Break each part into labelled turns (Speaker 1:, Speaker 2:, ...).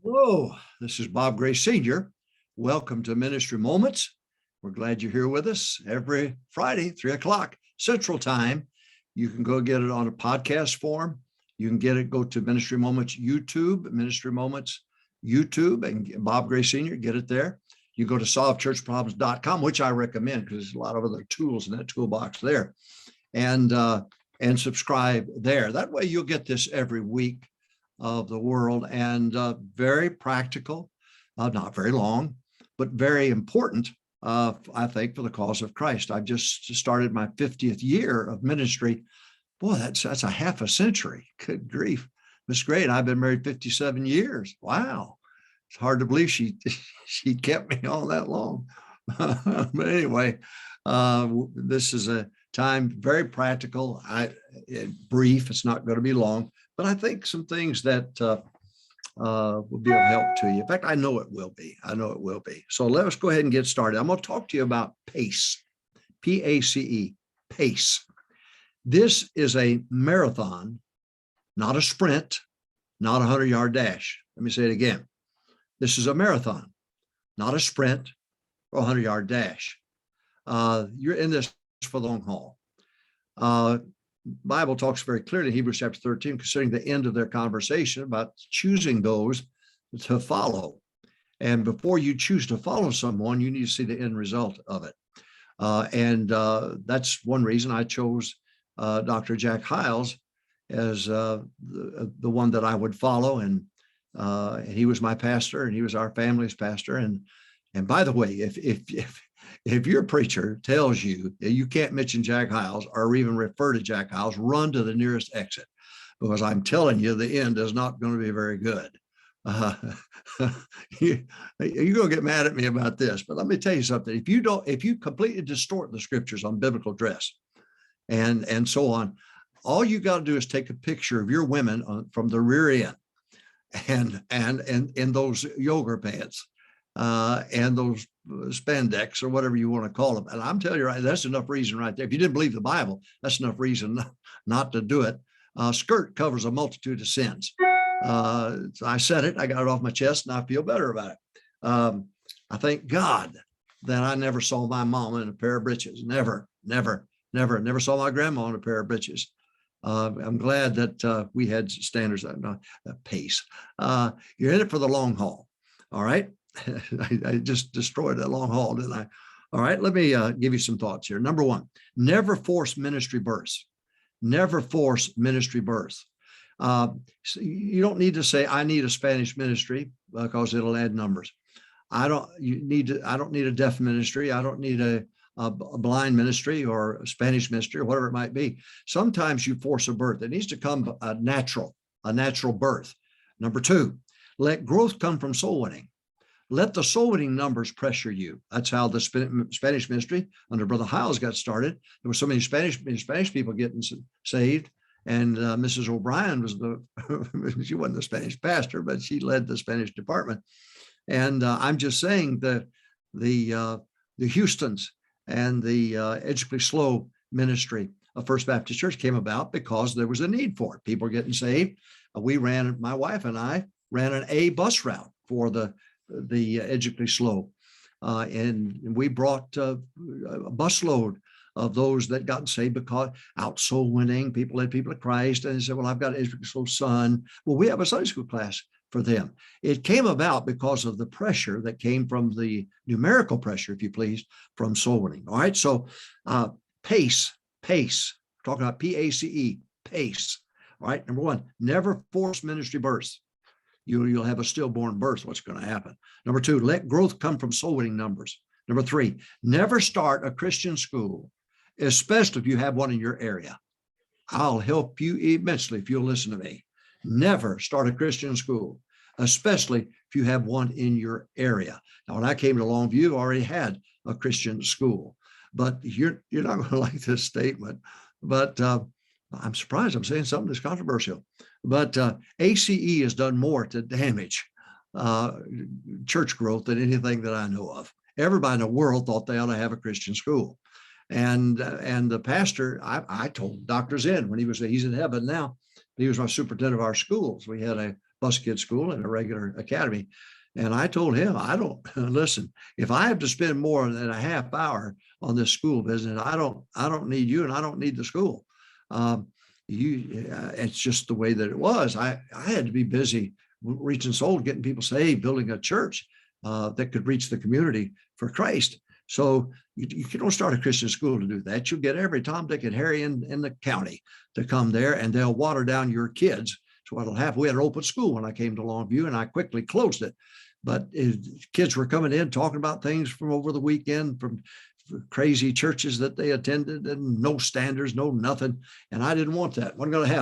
Speaker 1: Hello, this is Bob Gray Sr. Welcome to Ministry Moments. We're glad you're here with us every Friday, 3 o'clock Central Time. You can go get it on a podcast form. You can go to Ministry Moments YouTube, Ministry Moments YouTube, and Bob Gray Sr., get it there. You go to solvechurchproblems.com, which I recommend because there's a lot of other tools in that toolbox there, and subscribe there. That way you'll get this every week of the world, and very practical, not very long, but very important, I think, for the cause of Christ. I've just started my 50th year of ministry. Boy, that's a half a century. Good grief. Miss Gray and I've been married 57 years. Wow. It's hard to believe she kept me all that long. But anyway, this is a time very practical, brief. It's not going to be long, but I think some things that will be of help to you. In fact, I know it will be. So let us go ahead and get started. I'm going to talk to you about PACE, P-A-C-E, PACE. This is a marathon, not a sprint, not a 100-yard dash. Let me say it again. This is a marathon, not a sprint or a 100-yard dash. You're in this for the long haul. Bible talks very clearly in Hebrews chapter 13 concerning the end of their conversation about choosing those to follow. And before you choose to follow someone, you need to see the end result of it. And that's one reason I chose Dr. Jack Hyles as the one that I would follow. And he was my pastor, and he was our family's pastor. And by the way, if your preacher tells you that you can't mention Jack Hyles or even refer to Jack Hyles, run to the nearest exit, because I'm telling you, the end is not going to be very good. You're going to get mad at me about this, but let me tell you something. If you completely distort the scriptures on biblical dress and so on, all you got to do is take a picture of your women from the rear end and in those yoga pants and those spandex or whatever you want to call them. And I'm telling you, right, that's enough reason right there. If you didn't believe the Bible, that's enough reason not to do it. Skirt covers a multitude of sins. So I said it, I got it off my chest, and I feel better about it. I thank God that I never saw my mom in a pair of breeches. Never saw my grandma in a pair of breeches. I'm glad that we had standards, PACE. You're in it for the long haul. All right. I just destroyed that long haul, didn't I? All right, let me give you some thoughts here. Number one, never force ministry births. Never force ministry births. So you don't need to say, I need a Spanish ministry, because it'll add numbers. I don't need a deaf ministry. I don't need a blind ministry or a Spanish ministry or whatever it might be. Sometimes you force a birth. It needs to come a natural birth. Number two, let growth come from soul winning. Let the soul winning numbers pressure you. That's how the Spanish ministry under Brother Hyles got started. There were so many Spanish people getting saved. And Mrs. O'Brien was she wasn't the Spanish pastor, but she led the Spanish department. And I'm just saying that the Houstons and the Edgecliff Slow ministry of First Baptist Church came about because there was a need for it. People were getting saved. My wife and I ran an A bus route for the Edgecliff Slow. And we brought a busload of those that got saved because out soul winning, people led people to Christ. And they said, well, I've got an Edgecliff Slow son. Well, we have a Sunday school class for them. It came about because of the pressure that came from the numerical pressure, if you please, from soul winning. All right. So PACE, talking about PACE, PACE. All right. Number one, never force ministry births. You'll have a stillborn birth. What's going to happen? Number two, let growth come from soul winning numbers. Number three, never start a Christian school, especially if you have one in your area. I'll help you immensely if you'll listen to me. Never start a Christian school, especially if you have one in your area. Now, when I came to Longview, I already had a Christian school, but you're not going to like this statement, but I'm surprised I'm saying something that's controversial. But ACE has done more to damage church growth than anything that I know of. Everybody in the world thought they ought to have a Christian school. And the pastor, I told Dr. Zen when he's in heaven now, he was my superintendent of our schools. We had a bus kid school and a regular academy. And I told him, I don't listen, if I have to spend more than a half hour on this school business, I don't need you and I don't need the school. It's just the way that it was. I had to be busy reaching souls, getting people saved, building a church that could reach the community for Christ. So you don't start a Christian school to do that. You'll get every Tom, Dick, and Harry in the county to come there, and they'll water down your kids. So what'll happen, we had an open school when I came to Longview, and I quickly closed it. But kids were coming in talking about things from over the weekend, from crazy churches that they attended, and no standards, no nothing. And I didn't want that. Wasn't going to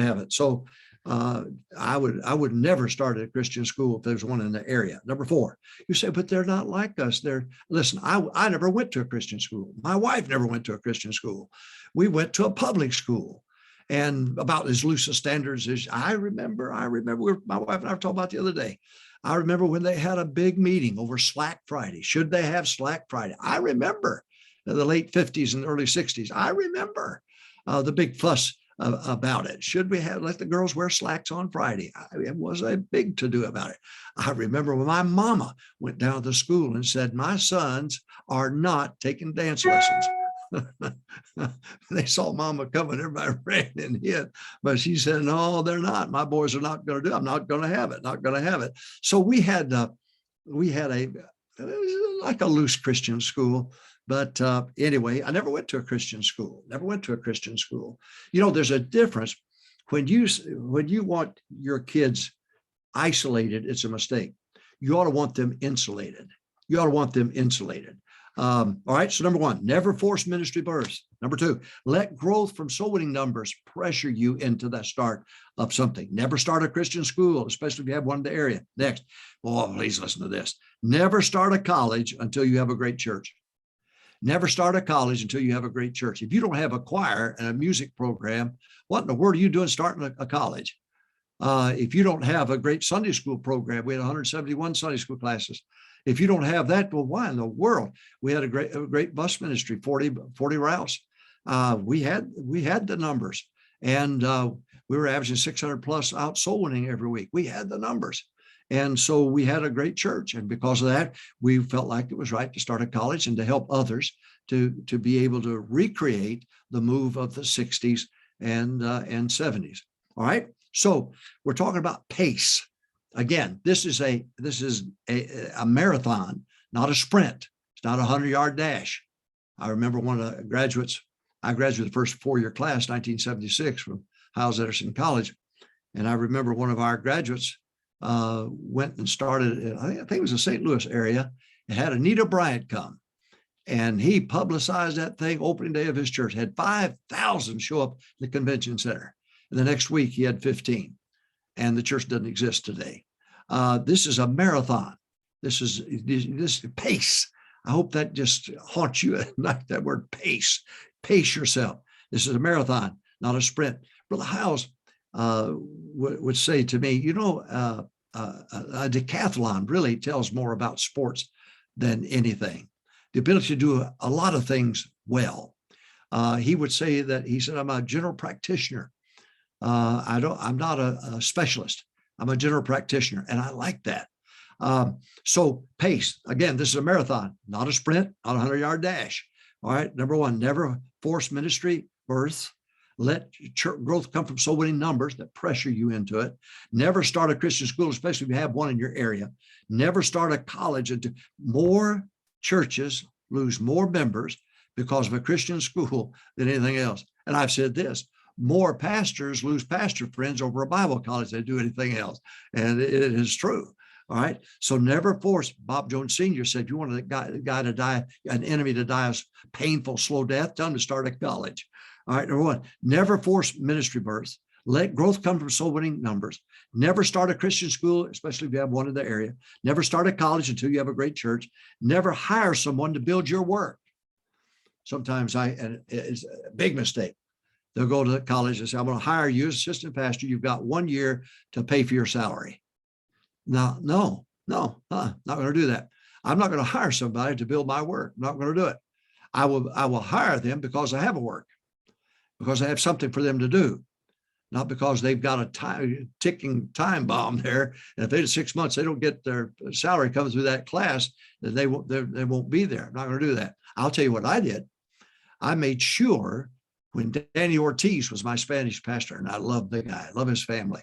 Speaker 1: have it. So I would never start a Christian school if there's one in the area. Number 4, you say, but they're not like us. Listen, I never went to a Christian school. My wife never went to a Christian school. We went to a public school, and about as loose a standards as I remember. My wife and I were talking about the other day. I remember when they had a big meeting over Slack Friday. Should they have Slack Friday? I remember the late 50s and early 60s. I remember the big fuss about it. Should we let the girls wear slacks on Friday? It was a big to-do about it. I remember when my mama went down to the school and said, my sons are not taking dance lessons. They saw mama coming, everybody ran and hid, but she said, no, they're not. My boys are not going to do it. I'm not going to have it. So we had it was like a loose Christian school. But anyway, I never went to a Christian school. You know, there's a difference when you want your kids isolated. It's a mistake. You ought to want them insulated. All right. So number 1, never force ministry births. Number 2, let growth from soul winning numbers pressure you into the start of something. Never start a Christian school, especially if you have one in the area. Next, please listen to this. Never start a college until you have a great church. Never start a college until you have a great church. If you don't have a choir and a music program, what in the world are you doing starting a college? If you don't have a great Sunday school program, we had 171 Sunday school classes. If you don't have that, well, why in the world? We had a great bus ministry, 40 routes. We had the numbers, and we were averaging 600 plus out soul winning every week. We had the numbers. And so we had a great church. And because of that, we felt like it was right to start a college and to help others to be able to recreate the move of the 60s and 70s. All right. So we're talking about pace. Again, this is a marathon, not a sprint. It's not a 100-yard dash. I remember one of the graduates, I graduated the first 4-year class, 1976 from Hyles-Ederson College. And I remember one of our graduates went and started, I think it was the St. Louis area, and had Anita Bryant come. And he publicized that thing opening day of his church, had 5,000 show up in the convention center. And the next week he had 15. And the church doesn't exist today. This is a marathon. This is pace. I hope that just haunts you, not that word pace. Pace yourself. This is a marathon, not a sprint. Brother Hyles would say to me, you know, a decathlon really tells more about sports than anything. The ability to do a lot of things well. He would say that, he said, I'm a general practitioner. I'm not a specialist. I'm a general practitioner, and I like that. So pace, again, this is a marathon, not a sprint, not a 100-yard dash. All right. Number 1, never force ministry births. Let church growth come from soul winning numbers that pressure you into it. Never start a Christian school, especially if you have one in your area. Never start a college. More churches lose more members because of a Christian school than anything else. And I've said this, more pastors lose pastor friends over a Bible college than they do anything else. And it is true. All right. So never force. Bob Jones Sr. said, if you want a guy to die, an enemy to die a painful, slow death, tell him to start a college. All right. Number 1, never force ministry births. Let growth come from soul winning numbers. Never start a Christian school, especially if you have one in the area. Never start a college until you have a great church. Never hire someone to build your work. Sometimes and it's a big mistake. They'll go to the college and say, I'm going to hire you as assistant pastor. You've got 1 year to pay for your salary. No, not going to do that. I'm not going to hire somebody to build my work. I'm not going to do it. I will hire them because I have a work, because I have something for them to do. not because they've got a ticking time bomb there. And if they 6 months, they don't get their salary coming through that class, then they won't be there. I'm not going to do that. I'll tell you what I did. I made sure when Danny Ortiz was my Spanish pastor, and I love the guy, I love his family.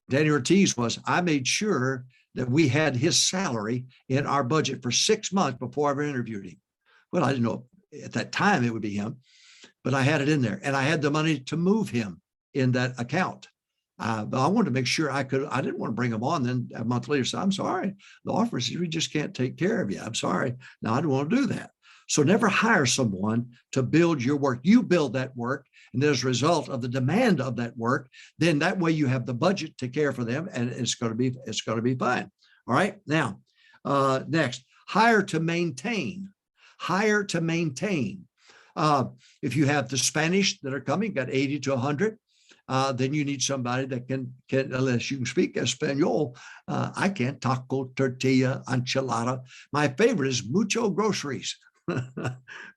Speaker 1: Danny Ortiz I made sure that we had his salary in our budget for 6 months before I ever interviewed him. Well, I didn't know at that time it would be him, but I had it in there, and I had the money to move him in that account. But I wanted to make sure I didn't want to bring him on. Then a month later, say, I'm sorry, the offer says we just can't take care of you. I'm sorry. No, I don't want to do that. So never hire someone to build your work. You build that work, and as a result of the demand of that work, then that way you have the budget to care for them, and it's going to be fine. All right. Now, next, hire to maintain. Hire to maintain. If you have the Spanish that are coming, got 80 to 100. Then you need somebody that can, unless you can speak Espanol, I can't, taco, tortilla, enchilada. My favorite is mucho groceries.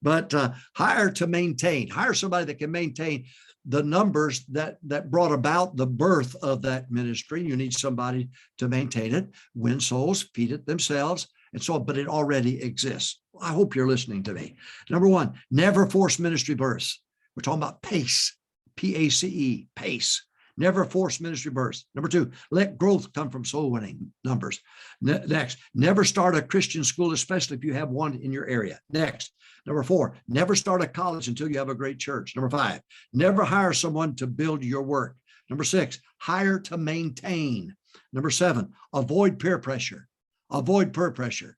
Speaker 1: But hire to maintain. Hire somebody that can maintain the numbers that brought about the birth of that ministry. You need somebody to maintain it, win souls, feed it themselves, and so on, but it already exists. I hope you're listening to me. Number one, never force ministry births. We're talking about pace. P-A-C-E, pace. Never force ministry births. Number two, let growth come from soul winning numbers. Next, never start a Christian school, especially if you have one in your area. Next, number four, never start a college until you have a great church. Number five, never hire someone to build your work. Number six, hire to maintain. Number seven, avoid peer pressure. Avoid peer pressure.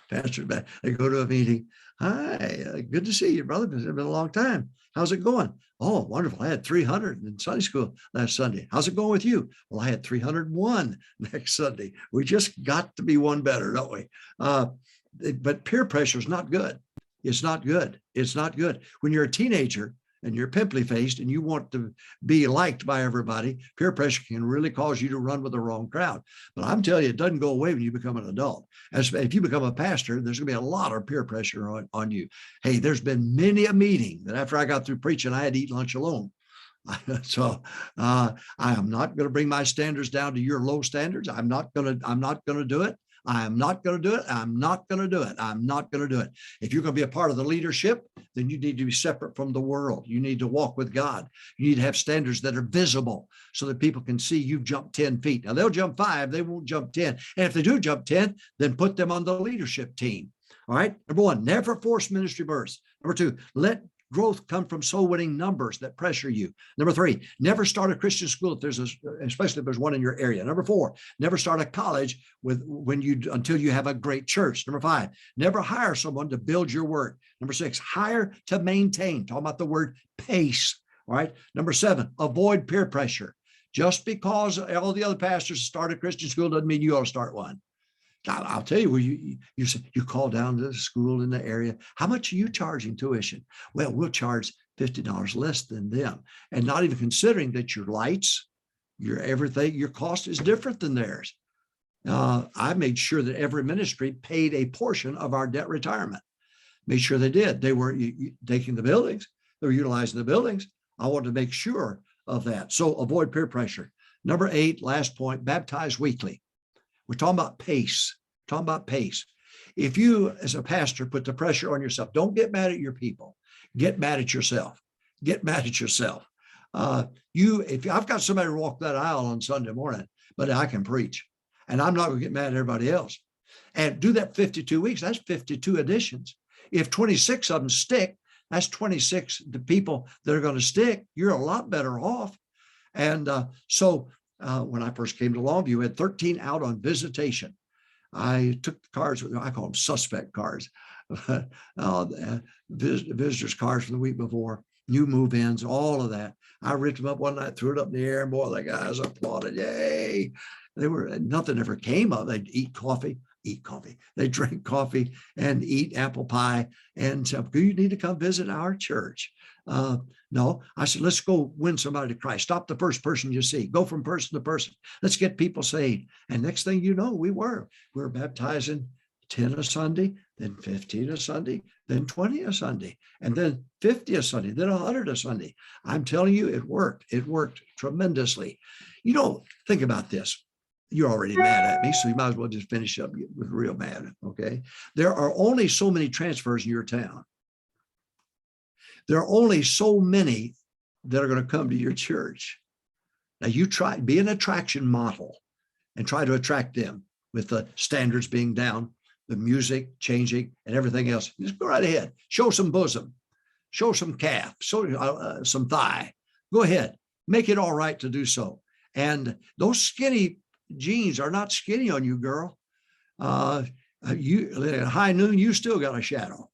Speaker 1: Pastor, they go to a meeting. Hi, good to see you, brother. It's been a long time. How's it going? Oh, wonderful. I had 300 in Sunday school last Sunday. How's it going with you? Well, I had 301 next Sunday. We just got to be one better, don't we? But peer pressure is not good. It's not good. It's not good. When you're a teenager and you're pimply faced and you want to be liked by everybody, peer pressure can really cause you to run with the wrong crowd. But I'm telling you, it doesn't go away when you become an adult. If you become a pastor, there's going to be a lot of peer pressure on you. Hey, there's been many a meeting that after I got through preaching, I had to eat lunch alone. So I am not going to bring my standards down to your low standards. I'm not going to do it. I am not going to do it. I'm not going to do it. I'm not going to do it. If you're going to be a part of the leadership, then you need to be separate from the world. You need to walk with God. You need to have standards that are visible so that people can see you've jumped 10 feet. Now they'll jump 5, they won't jump 10. And if they do jump 10, then put them on the leadership team. All right. Number one, never force ministry births. Number two, let growth come from soul winning numbers that pressure you. Number three, never start a Christian school especially if there's one in your area. Number four, never start a college until you have a great church. Number five, never hire someone to build your work. Number six, hire to maintain. Talking about the word pace. All right. Number seven, avoid peer pressure. Just because all the other pastors start a Christian school doesn't mean you ought to start one. I'll tell you where you call down to the school in the area. How much are you charging tuition? Well, we'll charge $50 less than them. And not even considering that your lights, your everything, your cost is different than theirs. I made sure that every ministry paid a portion of our debt retirement. Made sure they did. They were taking the buildings. They were utilizing the buildings. I wanted to make sure of that. So avoid peer pressure. Number 8, last point, baptize weekly. We're talking about pace. Talking about pace. If you, as a pastor, put the pressure on yourself, don't get mad at your people. Get mad at yourself. Get mad at yourself. If I've got somebody to walk that aisle on Sunday morning, but I can preach, and I'm not going to get mad at everybody else, and do that 52 weeks. That's 52 editions. If 26 of them stick, that's 26 the people that are going to stick. You're a lot better off. And so when I first came to Longview, we had 13 out on visitation. I took the cards, I call them suspect cards, visitors' cards from the week before, new move-ins, all of that. I ripped them up one night, threw it up in the air, and boy, the guys applauded. Yay! Nothing ever came of it. They'd eat coffee. They drink coffee and eat apple pie. And so, you need to come visit our church. No, I said, let's go win somebody to Christ. Stop the first person you see. Go from person to person. Let's get people saved. And next thing you know, we were baptizing 10 a Sunday, then 15 a Sunday, then 20 a Sunday, and then 50 a Sunday, then 100 a Sunday. I'm telling you, it worked. It worked tremendously. You know, think about this. You're already mad at me, so you might as well just finish up with real mad, okay? There are only so many transfers in your town. There are only so many that are going to come to your church. Now, you try, be an attraction model and try to attract them with the standards being down, the music changing, and everything else. Just go right ahead. Show some bosom. Show some calf. Show some thigh. Go ahead. Make it all right to do so. And those skinny jeans are not skinny on you, girl. You at high noon, you still got a shadow.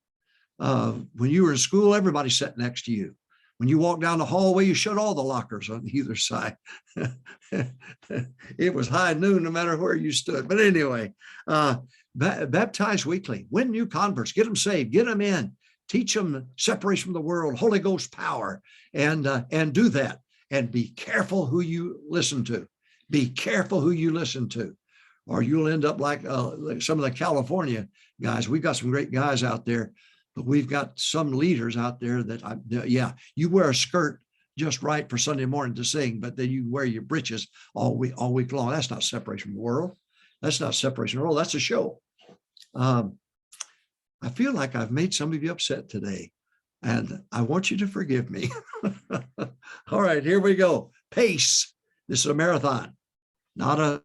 Speaker 1: When you were in school, everybody sat next to you. When you walk down the hallway, you shut all the lockers on either side. It was high noon, no matter where you stood. But anyway, baptize weekly, win new converts, get them saved, get them in, teach them separation from the world, Holy Ghost power, and do that. And be careful who you listen to. Be careful who you listen to, or you'll end up like some of the California guys. We've got some great guys out there, but we've got some leaders out there that, you wear a skirt just right for Sunday morning to sing, but then you wear your breeches all week long. That's not separation from the world. That's not separation from the world. That's a show. I feel like I've made some of you upset today, and I want you to forgive me. All right, here we go. Pace. This is a marathon, not a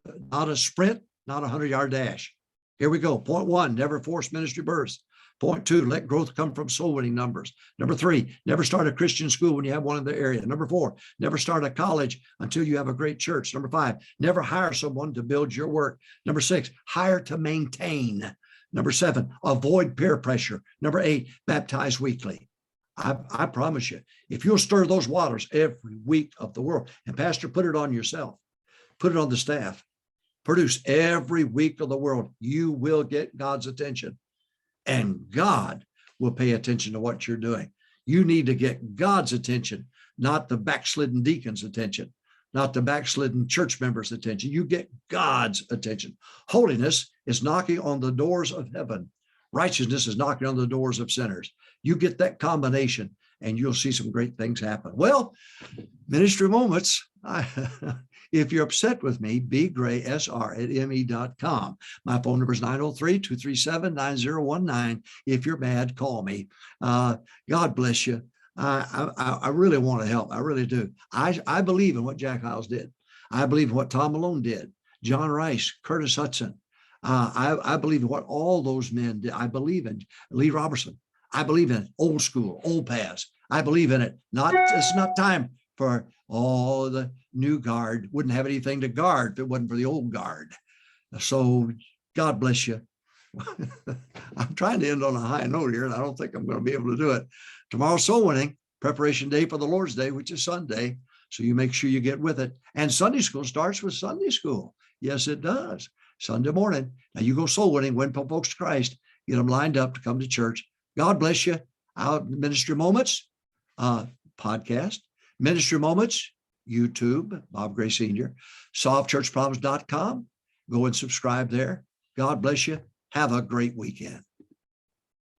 Speaker 1: sprint, not a 100-yard dash. Here we go. Point 1, never force ministry births. Point 2, let growth come from soul winning numbers. Number 3, never start a Christian school when you have one in the area. Number 4, never start a college until you have a great church. Number 5, never hire someone to build your work. Number 6, hire to maintain. Number 7, avoid peer pressure. Number 8, baptize weekly. I promise you, if you'll stir those waters every week of the world, and Pastor, put it on yourself, put it on the staff, produce every week of the world, you will get God's attention, and God will pay attention to what you're doing. You need to get God's attention, not the backslidden deacon's attention, not the backslidden church members' attention. You get God's attention. Holiness is knocking on the doors of heaven. Righteousness is knocking on the doors of sinners. You get that combination and you'll see some great things happen. Well, Ministry Moments, if you're upset with me, bgraysr@me.com. My phone number is 903-237-9019. If you're mad, call me. God bless you. I really want to help. I really do. I believe in what Jack Hyles did. I believe in what Tom Malone did, John Rice, Curtis Hudson. I believe in what all those men did. I believe in Lee Robertson. I believe in old school, old paths. I believe in it. It's not time for all the new guard. Wouldn't have anything to guard if it wasn't for the old guard. So God bless you. I'm trying to end on a high note here, and I don't think I'm going to be able to do it. Tomorrow's soul winning, preparation day for the Lord's Day, which is Sunday. So you make sure you get with it. And Sunday school starts with Sunday school. Yes, it does. Sunday morning. Now you go soul winning, win folks to Christ, get them lined up to come to church. God bless you. Out Ministry Moments podcast, Ministry Moments, YouTube, Bob Gray Sr., solvechurchproblems.com. Go and subscribe there. God bless you. Have a great weekend.